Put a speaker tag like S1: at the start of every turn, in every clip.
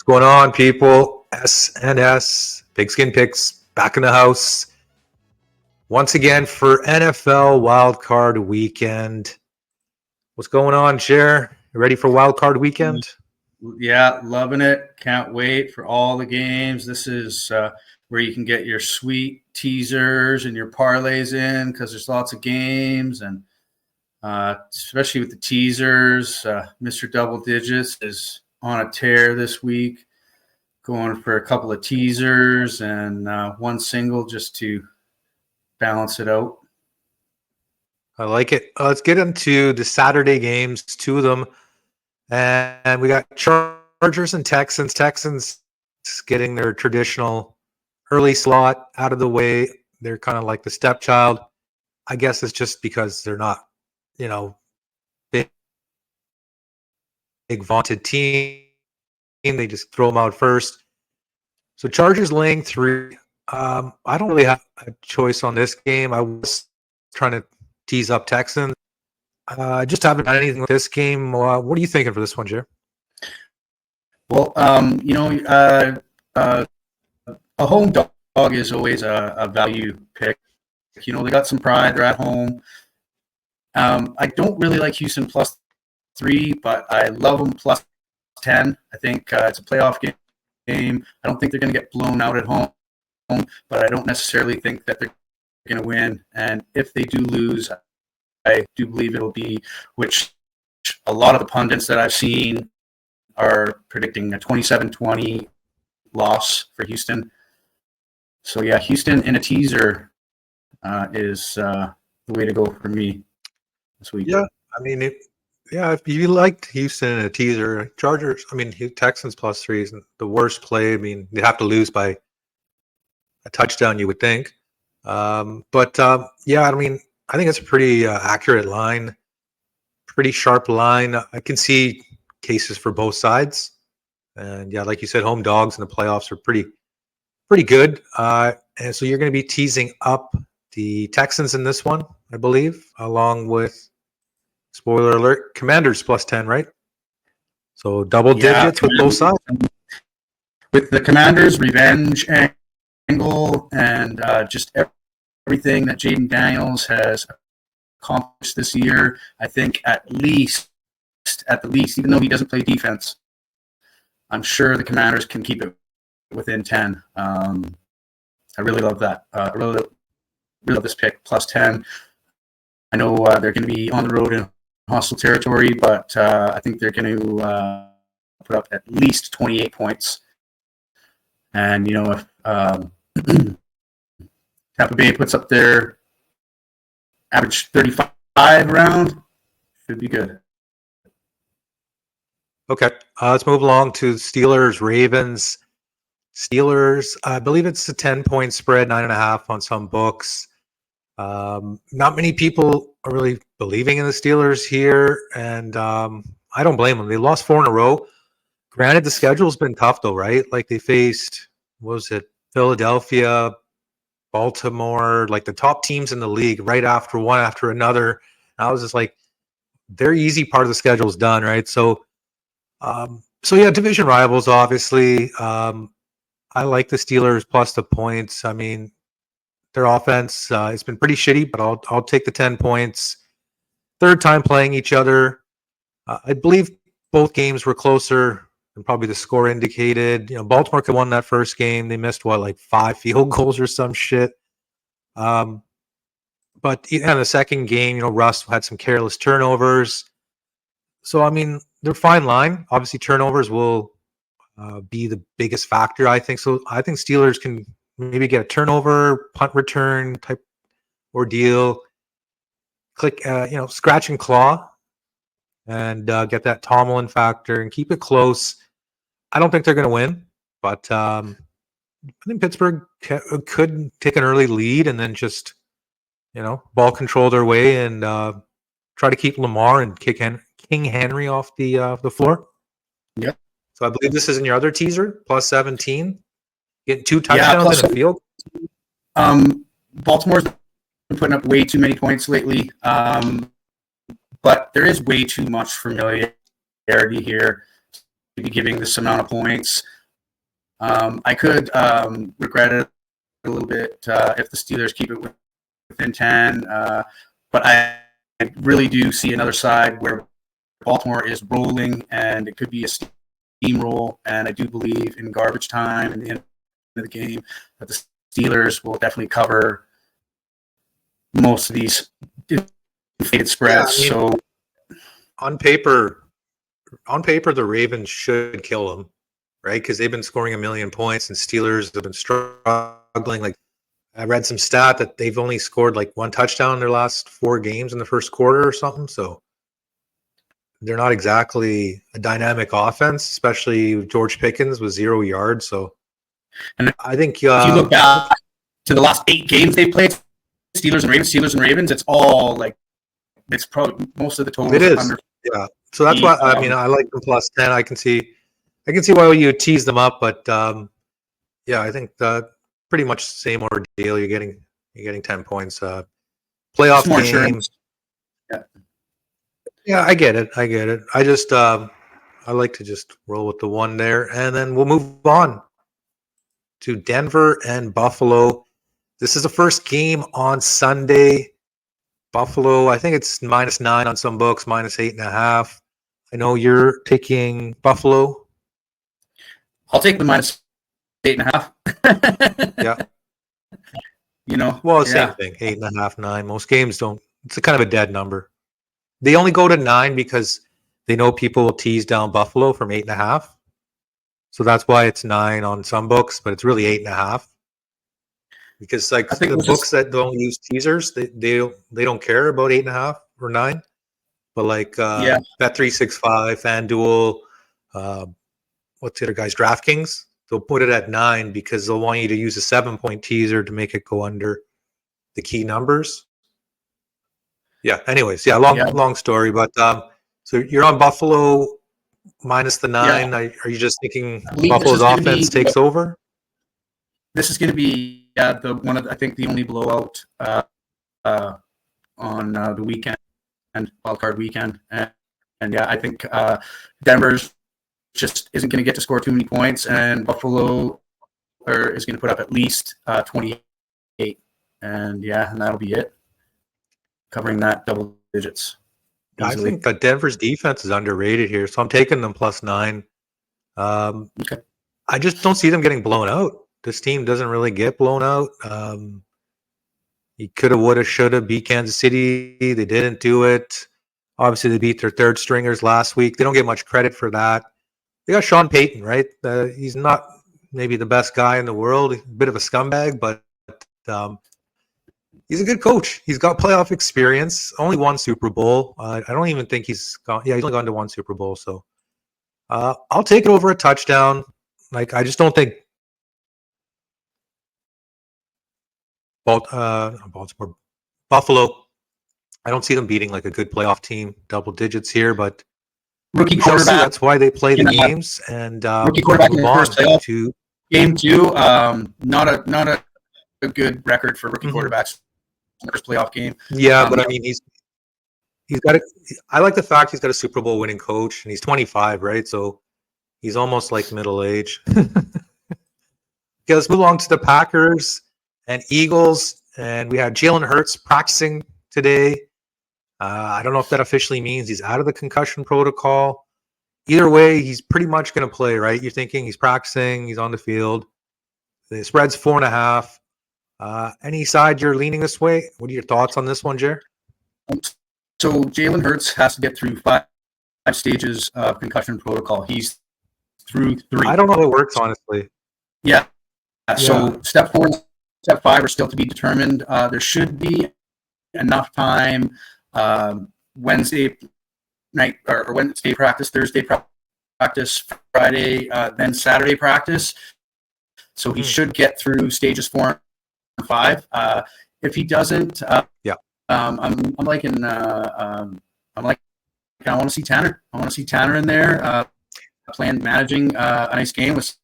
S1: What's going on, people? SNS, Pigskin Picks, back in the house. Once again for NFL Wildcard Weekend. What's going on, Cher? You ready for Wildcard Weekend?
S2: Yeah, loving it. Can't wait for all the games. This is where you can get your sweet teasers and your parlays in because there's lots of games. And especially with the teasers, Mr. Double Digits is on a tear this week, going for a couple of teasers and one single just to balance it out.
S1: I like it. Let's get into the Saturday games, two of them. And we got Chargers and Texans. Texans getting their traditional early slot out of the way. They're kind of like the stepchild. I guess it's just because they're not, big vaunted team. They just throw them out first. So Chargers laying 3. I don't really have a choice on this game. I was trying to tease up Texans. I just haven't done anything with this game. What are you thinking for this one, Jer?
S2: Well, a home dog is always a value pick. They got some pride. They're at home. I don't really like Houston +3, but I love them +10. I think it's a playoff game. I don't think they're going to get blown out at home, but I don't necessarily think that they're going to win. And if they do lose, I do believe it'll be, which a lot of the pundits that I've seen are predicting a 27-20 loss for Houston. So, yeah, Houston in a teaser is the way to go for me this week.
S1: Yeah, I mean, if you liked Houston in a teaser, Chargers, Texans +3 isn't the worst play. I mean, they have to lose by a touchdown, you would think. I think it's a pretty accurate line, pretty sharp line. I can see cases for both sides. And, yeah, like you said, home dogs in the playoffs are pretty good. And so you're going to be teasing up the Texans in this one, I believe, along with, spoiler alert, Commanders +10, right? So double digits with both sides.
S2: With the Commanders' revenge angle and just everything that Jaden Daniels has accomplished this year, I think at the least, even though he doesn't play defense, I'm sure the Commanders can keep it within 10. I really love that. I really love this pick, +10. I know they're going to be on the road in hostile territory, but I think they're going to put up at least 28 points. And, if Tampa Bay puts up their average 35 around, should be good.
S1: Okay, let's move along to Steelers, Ravens. Steelers, I believe it's a 10-point spread, 9.5 on some books. Not many people are really believing in the Steelers here, and I don't blame them. They lost 4 in a row. Granted, the schedule's been tough, though, right? Like they faced, Philadelphia, Baltimore, like the top teams in the league right after one after another. And I was just like, their easy part of the schedule is done, right? So yeah, division rivals, obviously. I like the Steelers plus the points. I mean, their offense has been pretty shitty, but I'll take the 10 points. Third time playing each other. I believe both games were closer than probably the score indicated. Baltimore could have won that first game. They missed 5 field goals or some shit. But in the second game, Russ had some careless turnovers. So they're fine line. Obviously, turnovers will be the biggest factor, I think. So I think Steelers can maybe get a turnover, punt return type ordeal. Scratch and claw, and get that Tomlin factor and keep it close. I don't think they're going to win, but I think Pittsburgh could take an early lead and then just, ball control their way and try to keep Lamar and King Henry off the floor.
S2: Yep.
S1: So I believe this is in your other teaser, +17. Getting 2 touchdowns in the field.
S2: Baltimore's been putting up way too many points lately, but there is way too much familiarity here. be giving this amount of points. I could regret it a little bit if the Steelers keep it within 10, but I really do see another side where Baltimore is rolling, and it could be a steamroll. And I do believe in garbage time and the end of the game that the Steelers will definitely cover most of these inflated spreads.
S1: Yeah, I mean,
S2: So
S1: on paper, the Ravens should kill them, right? Because they've been scoring 1,000,000 points, and Steelers have been struggling. Like, I read some stat that they've only scored like 1 touchdown in their last 4 games in the first quarter or something. So they're not exactly a dynamic offense, especially George Pickens with 0 yards. So
S2: and
S1: I think
S2: if you look back to the last 8 games they played, Steelers and Ravens, it's all like, it's probably most of the totals.
S1: it is.
S2: Under
S1: Yeah. So that's why I mean I like them plus 10. I can see why you would tease them up, but yeah, I think pretty much same ordeal. You're getting 10 points. Playoff
S2: more
S1: game.
S2: insurance.
S1: Yeah, I get it. I just I like to just roll with the one there, and then we'll move on to Denver and Buffalo. This is the first game on Sunday. Buffalo, I think it's -9 on some books, -8.5. I know you're taking Buffalo.
S2: I'll take the -8.5.
S1: Yeah.
S2: Well,
S1: same thing. 8.5, 9. Most games don't. It's a kind of a dead number. They only go to 9 because they know people will tease down Buffalo from 8.5. So that's why it's 9 on some books, but it's really 8.5. Because like the books that don't use teasers, they don't care about 8.5 or 9. But like Bet365, FanDuel, what's the other guys? DraftKings, they'll put it at 9 because they'll want you to use a 7-point teaser to make it go under the key numbers. Yeah. Anyways, long story, but so you're on Buffalo minus the 9.
S2: Yeah.
S1: Are you just thinking Buffalo's offense takes over?
S2: This is going to be I think the only blowout on the weekend, wildcard weekend, and yeah, I think Denver's just isn't going to get to score too many points, and Buffalo is going to put up at least 28, and that'll be it, covering that double digits.
S1: I think that Denver's defense is underrated here, so I'm taking them plus 9.
S2: Okay.
S1: I just don't see them getting blown out. This team doesn't really get blown out. You coulda, woulda, shoulda beat Kansas City. They didn't do it. Obviously, they beat their third stringers last week. They don't get much credit for that. They got Sean Payton, right? He's not maybe the best guy in the world. He's a bit of a scumbag, but he's a good coach. He's got playoff experience. Only 1 Super Bowl. I don't even think he's gone. Yeah, he's only gone to 1 Super Bowl. So I'll take it over a touchdown. Like, I just don't think Baltimore, Buffalo. I don't see them beating like a good playoff team, double digits here, but
S2: rookie quarterback.
S1: That's why they play the games. And
S2: rookie quarterback in the first playoff game too. Not a good record for rookie quarterbacks in the first playoff game.
S1: Yeah, but I mean, he's got it. I like the fact he's got a Super Bowl winning coach, and he's 25, right? So he's almost like middle age. Okay, let's move on to the Packers and Eagles, and we had Jalen Hurts practicing today. I don't know if that officially means he's out of the concussion protocol. Either way, he's pretty much going to play, right? You're thinking he's practicing, he's on the field. The spread's 4.5. Any side you're leaning this way? What are your thoughts on this one, Jer?
S2: So Jalen Hurts has to get through 5 stages of concussion protocol. He's through 3.
S1: I don't know how it works, honestly.
S2: Yeah. So step 4 and step 5 are still to be determined. There should be enough time Wednesday night or Wednesday practice, Thursday practice, Friday, then Saturday practice. So he should get through stages 4 and 5. If he doesn't, I'm liking. I want to see Tanner. I want to see Tanner in there, managing a nice game with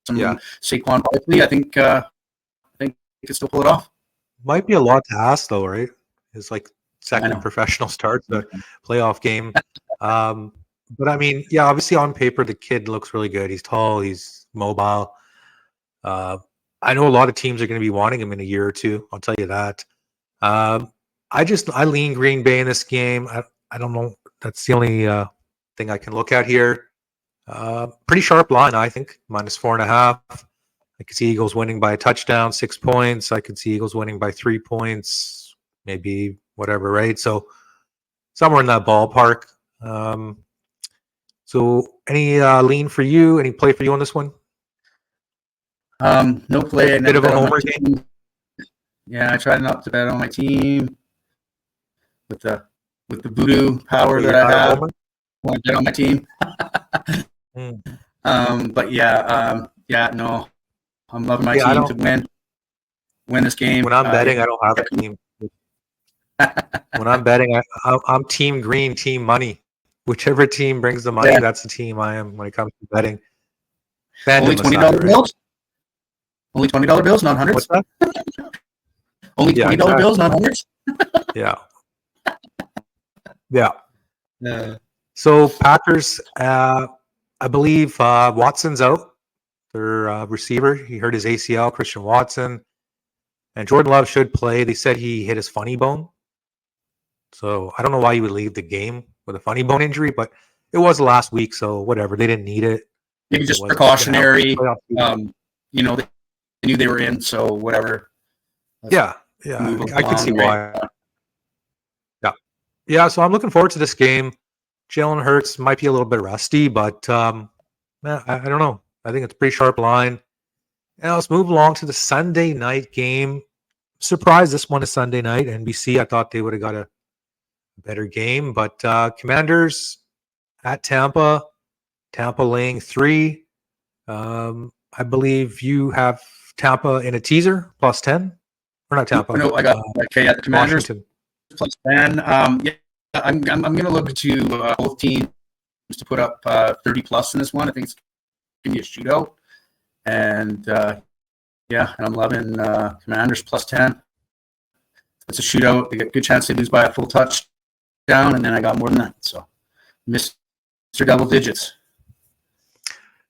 S2: some Saquon Barkley. I think he can still pull it off.
S1: Might be a lot to ask, though, right? It's like second professional start, the playoff game. But I mean, yeah, obviously on paper the kid looks really good. He's tall, he's mobile. Uh, I know a lot of teams are going to be wanting him in a year or two. I'll tell you that. Um, I lean Green Bay in this game. I don't know. That's the only thing I can look at here. Pretty sharp line, I think, -4.5. I could see Eagles winning by a touchdown, 6 points. I could see Eagles winning by 3 points, maybe whatever, right? So somewhere in that ballpark. So any lean for you? Any play for you on this one?
S2: No play. I
S1: Bit
S2: never
S1: of a
S2: bet on my
S1: homer game.
S2: team. Yeah, I tried not to bet on my team with the voodoo power that I have. I want to bet on my team. But yeah, no, I'm loving my team to win this game.
S1: When I'm betting, I don't have a team. When I'm betting, I'm team green, team money. Whichever team brings the money, that's the team I am when it comes to betting.
S2: Only $20 bills? Only $20 bills, not hundreds?
S1: What's that?
S2: Only $20 bills, not hundreds?
S1: Yeah. So Packers, I believe Watson's out. Their receiver, he hurt his ACL, Christian Watson. And Jordan Love should play. They said he hit his funny bone. So I don't know why you would leave the game with a funny bone injury, but it was last week, so whatever. They didn't need it.
S2: Maybe just precautionary. They knew they were in, so whatever.
S1: Yeah, I can see why. Yeah. So I'm looking forward to this game. Jalen Hurts might be a little bit rusty, but I don't know. I think it's a pretty sharp line. And let's move along to the Sunday night game. Surprised this one is Sunday night. NBC, I thought they would have got a better game, but Commanders at Tampa laying 3. I believe you have Tampa in a teaser +10, or not Tampa?
S2: No, I got at Commanders
S1: Washington.
S2: +10. I'm going to look to both teams to put up 30 plus in this one. I think it's going to be a shootout, and I'm loving Commanders +10. It's a shootout. They got a good chance to lose by a full touchdown, and then I got more than that. So, Mr. Double Digits.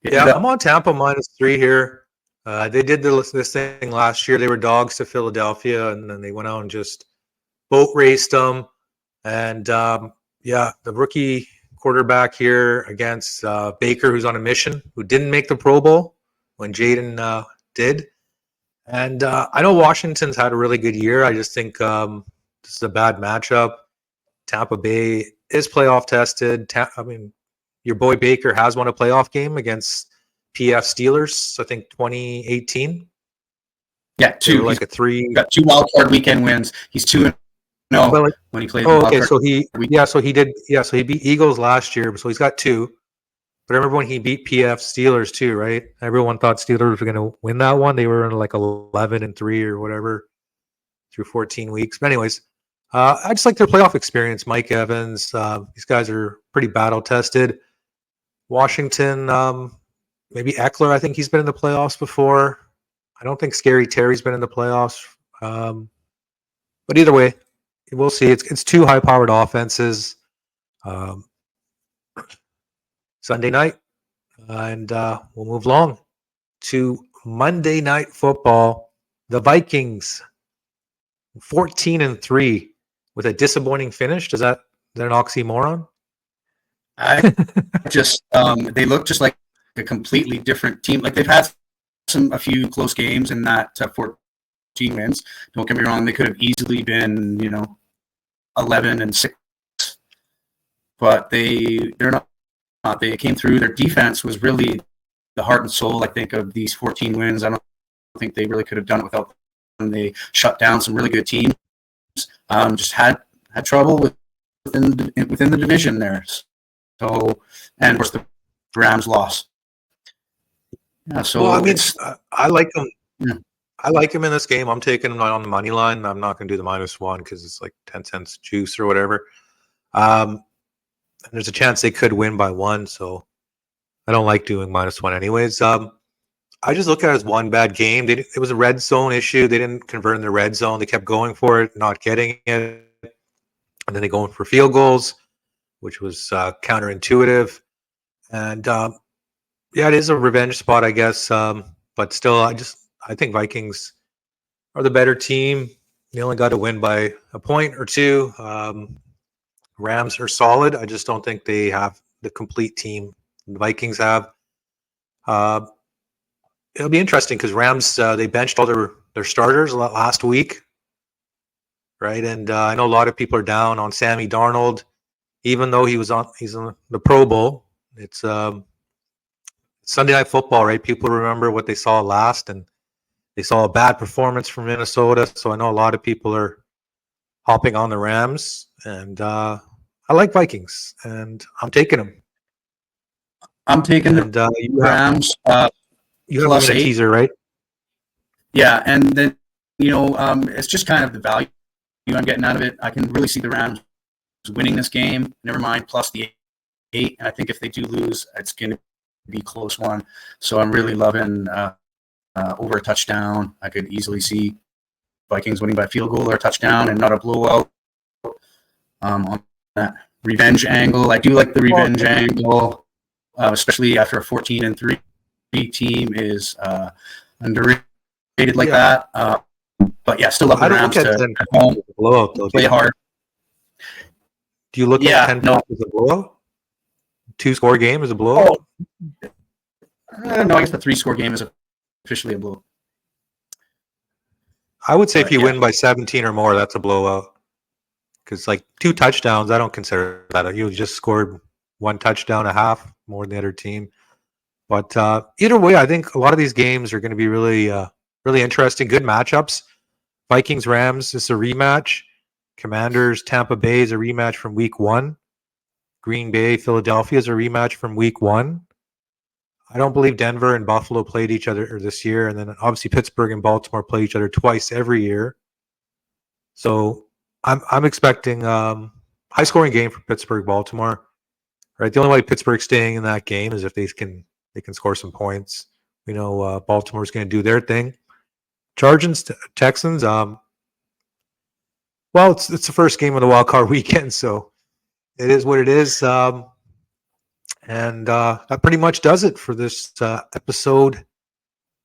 S1: I'm on Tampa -3 here. They did this thing last year. They were dogs to Philadelphia, and then they went out and just boat raced them. And the rookie quarterback here against Baker, who's on a mission, who didn't make the Pro Bowl when Jaden did. And I know Washington's had a really good year. I just think this is a bad matchup. Tampa Bay is playoff tested. Your boy Baker has won a playoff game against PF Steelers, I think 2018.
S2: Yeah, 2.
S1: Like a 3.
S2: Got 2 wild card weekend wins. He's 2-0 when he played.
S1: Okay, so he beat Eagles last year, so he's got 2. But I remember when he beat PF Steelers too, right? Everyone thought Steelers were going to win that one. They were in like 11-3 or whatever through 14 weeks. But anyways, I just like their playoff experience. Mike Evans, these guys are pretty battle tested. Washington, maybe Eckler. I think he's been in the playoffs before. I don't think Scary Terry's been in the playoffs. But either way, we'll see. It's 2 high-powered offenses. Sunday night, and we'll move along to Monday Night Football. The Vikings, 14-3 with a disappointing finish. Is that an oxymoron?
S2: I just they look just like a completely different team. Like they've had a few close games in that 14 wins. Don't get me wrong; they could have easily been 11-6, but they're not. They came through. Their defense was really the heart and soul, I think, of these 14 wins. I don't think they really could have done it without them. They shut down some really good teams. Just had trouble within the division there. So, and of course the Rams lost. Yeah, so
S1: I like them. Yeah. I like him in this game. I'm taking him on the money line. I'm not going to do the -1 because it's like 10 cents juice or whatever. And there's a chance they could win by 1, so I don't like doing -1 anyways. I just look at it as one bad game. It was a red zone issue. They didn't convert in the red zone. They kept going for it, not getting it. And then they go in for field goals, which was counterintuitive. And yeah, it is a revenge spot, I guess. But still, I think Vikings are the better team. They only got to win by a point or two. Rams are solid. I just don't think they have the complete team the Vikings have. It'll be interesting because Rams they benched all their starters last week, right? And I know a lot of people are down on Sammy Darnold, even though he's on the Pro Bowl. It's Sunday Night Football, right? People remember what they saw last, and they saw a bad performance from Minnesota. So I know a lot of people are hopping on the Rams, and I like Vikings, and I'm taking them.
S2: I'm taking the Rams.
S1: You have them in a teaser, right?
S2: Yeah, and then it's just kind of the value I'm getting out of it. I can really see the Rams winning this game. Never mind plus the 8. And I think if they do lose, it's going to be a close one. So I'm really loving over a touchdown. I could easily see Vikings winning by a field goal or a touchdown and not a blowout. On that revenge angle, I do like the revenge angle, especially after a 14-3 team is underrated like that. But yeah, still love the Rams to home,
S1: blowout, though,
S2: play hard.
S1: Do you look at 10 points as a blowout? 2-score game as a blowout?
S2: No, I guess the 3-score game is officially a blowout.
S1: I would say if you win by 17 or more, that's a blowout. Because like 2 touchdowns, I don't consider that. You just scored 1 touchdown a half more than the other team. But either way, I think a lot of these games are going to be really, really interesting. Good matchups. Vikings Rams is a rematch. Commanders Tampa Bay is a rematch from Week 1. Green Bay Philadelphia is a rematch from Week 1. I don't believe Denver and Buffalo played each other this year, and then obviously Pittsburgh and Baltimore play each other twice every year. So I'm expecting high scoring game for Pittsburgh Baltimore. Right, the only way Pittsburgh's staying in that game is if they can score some points. We know Baltimore's going to do their thing. Chargers Texans. Well, it's the first game of the wild card weekend, so it is what it is. And that pretty much does it for this episode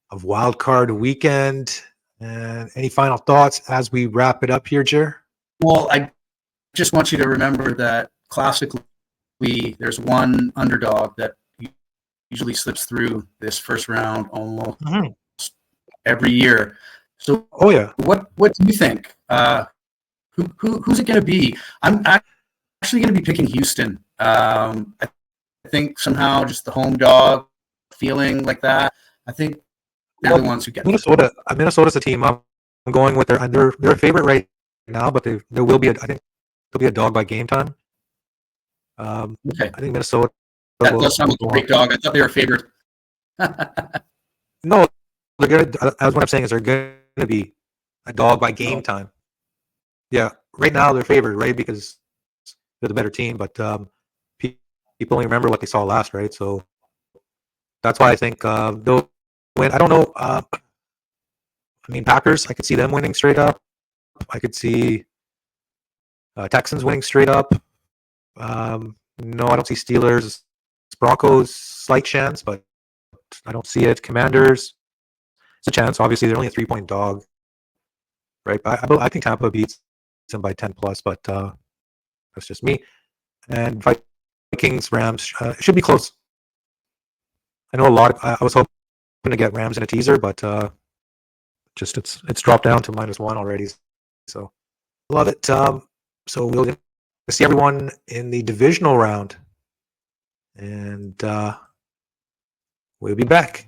S1: of Wild Card Weekend. And any final thoughts as we wrap it up here, Jer?
S2: Well, I just want you to remember that classically, there's one underdog that usually slips through this first round almost every year. So, what do you think? Who's it going to be? I'm actually going to be picking Houston. I think somehow just the home dog feeling like that. I think they're the ones who get
S1: Minnesota. Minnesota's a team I'm going with. They're a favorite right now, but there will be I think there'll be a dog by game time.
S2: Okay.
S1: I think Minnesota.
S2: That does sound like a great dog. I thought they were a favorite.
S1: No, they're good. As what I'm saying is they're going to be a dog by game time. Yeah, right now they're favored, right? Because they're the better team, but people only remember what they saw last, right? So that's why I think they'll win. I don't know. I mean, Packers, I could see them winning straight up. I could see Texans winning straight up. No, I don't see Steelers. Broncos, slight chance, but I don't see it. Commanders, it's a chance. Obviously, they're only a 3-point dog, right? I think Tampa beats them by 10 plus, but that's just me. And Vikings, Rams, it should be close. I know I was hoping to get Rams in a teaser, but just it's dropped down to -1 already. So love it. So we'll see everyone in the divisional round, and we'll be back.